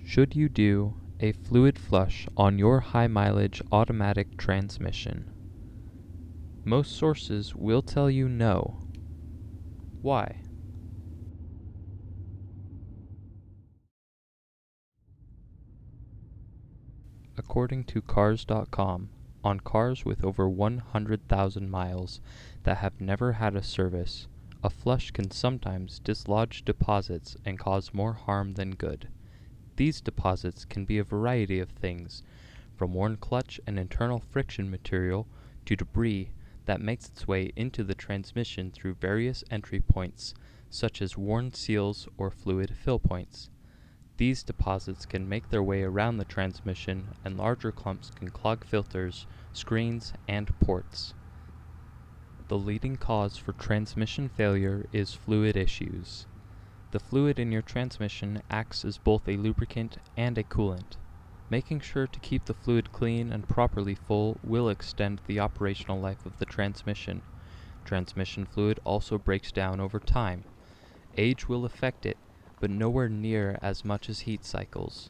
Should you do a fluid flush on your high mileage automatic transmission? Most sources will tell you no. Why? According to Cars.com, on cars with over 100,000 miles that have never had a service, a flush can sometimes dislodge deposits and cause more harm than good. These deposits can be a variety of things, from worn clutch and internal friction material to debris that makes its way into the transmission through various entry points, such as worn seals or fluid fill points. These deposits can make their way around the transmission, and larger clumps can clog filters, screens, and ports. The leading cause for transmission failure is fluid issues. The fluid in your transmission acts as both a lubricant and a coolant. Making sure to keep the fluid clean and properly full will extend the operational life of the transmission. Transmission fluid also breaks down over time. Age will affect it, but nowhere near as much as heat cycles.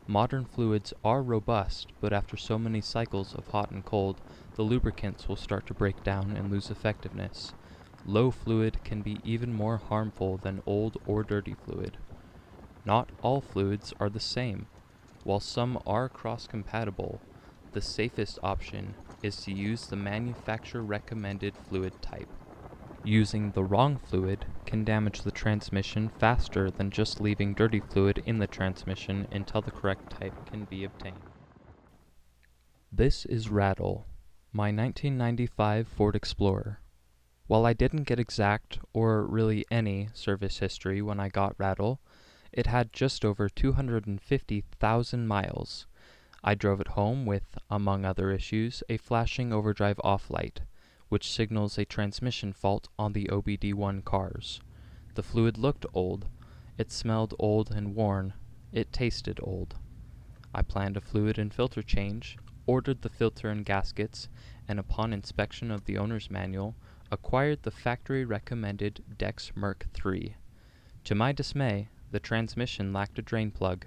Modern fluids are robust, but after so many cycles of hot and cold, the lubricants will start to break down and lose effectiveness. Low fluid can be even more harmful than old or dirty fluid. Not all fluids are the same. While some are cross-compatible, the safest option is to use the manufacturer-recommended fluid type. Using the wrong fluid can damage the transmission faster than just leaving dirty fluid in the transmission until the correct type can be obtained. This is Rattle, my 1995 Ford Explorer. While I didn't get exact, or really any, service history when I got Rattle, it had just over 250,000 miles. I drove it home with, among other issues, a flashing overdrive off light, which signals a transmission fault on the OBD1 cars. The fluid looked old, it smelled old and worn, it tasted old. I planned a fluid and filter change, ordered the filter and gaskets, and upon inspection of the owner's manual, acquired the factory-recommended Dex Merc 3. To my dismay, the transmission lacked a drain plug,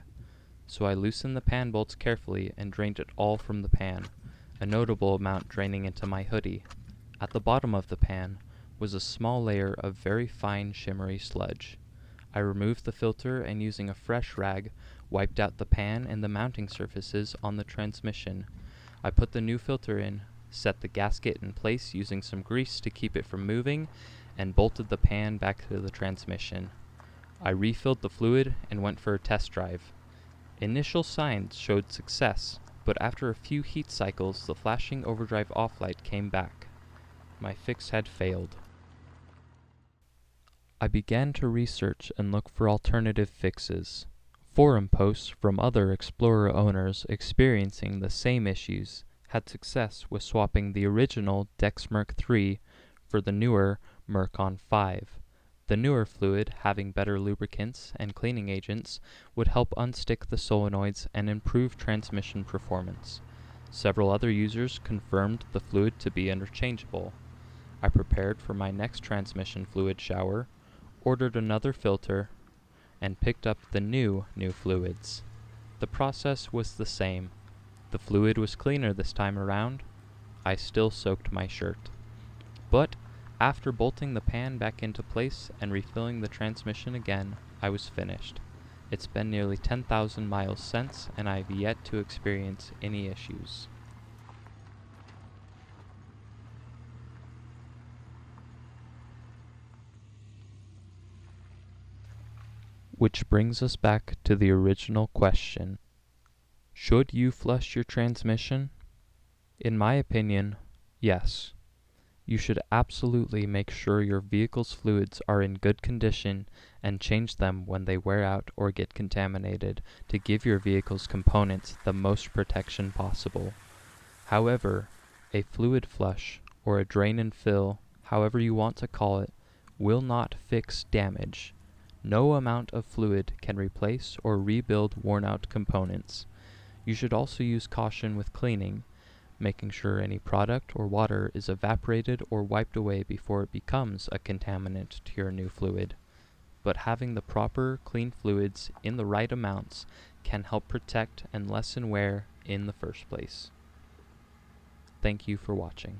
so I loosened the pan bolts carefully and drained it all from the pan, a notable amount draining into my hoodie. At the bottom of the pan was a small layer of very fine shimmery sludge. I removed the filter and using a fresh rag, wiped out the pan and the mounting surfaces on the transmission. I put the new filter in, set the gasket in place using some grease to keep it from moving, and bolted the pan back to the transmission. I refilled the fluid and went for a test drive. Initial signs showed success, but after a few heat cycles, the flashing overdrive off light came back. My fix had failed. I began to research and look for alternative fixes. Forum posts from other Explorer owners experiencing the same issues had success with swapping the original Dex Merc 3 for the newer Mercon 5. The newer fluid, having better lubricants and cleaning agents, would help unstick the solenoids and improve transmission performance. Several other users confirmed the fluid to be interchangeable. I prepared for my next transmission fluid shower, ordered another filter, and picked up the new fluids. The process was the same. The fluid was cleaner this time around. I still soaked my shirt. But after bolting the pan back into place and refilling the transmission again, I was finished. It's been nearly 10,000 miles since, and I have yet to experience any issues. Which brings us back to the original question. Should you flush your transmission? In my opinion, yes. You should absolutely make sure your vehicle's fluids are in good condition and change them when they wear out or get contaminated to give your vehicle's components the most protection possible. However, a fluid flush, or a drain and fill, however you want to call it, will not fix damage. No amount of fluid can replace or rebuild worn-out components. You should also use caution with cleaning, making sure any product or water is evaporated or wiped away before it becomes a contaminant to your new fluid. But having the proper clean fluids in the right amounts can help protect and lessen wear in the first place. Thank you for watching.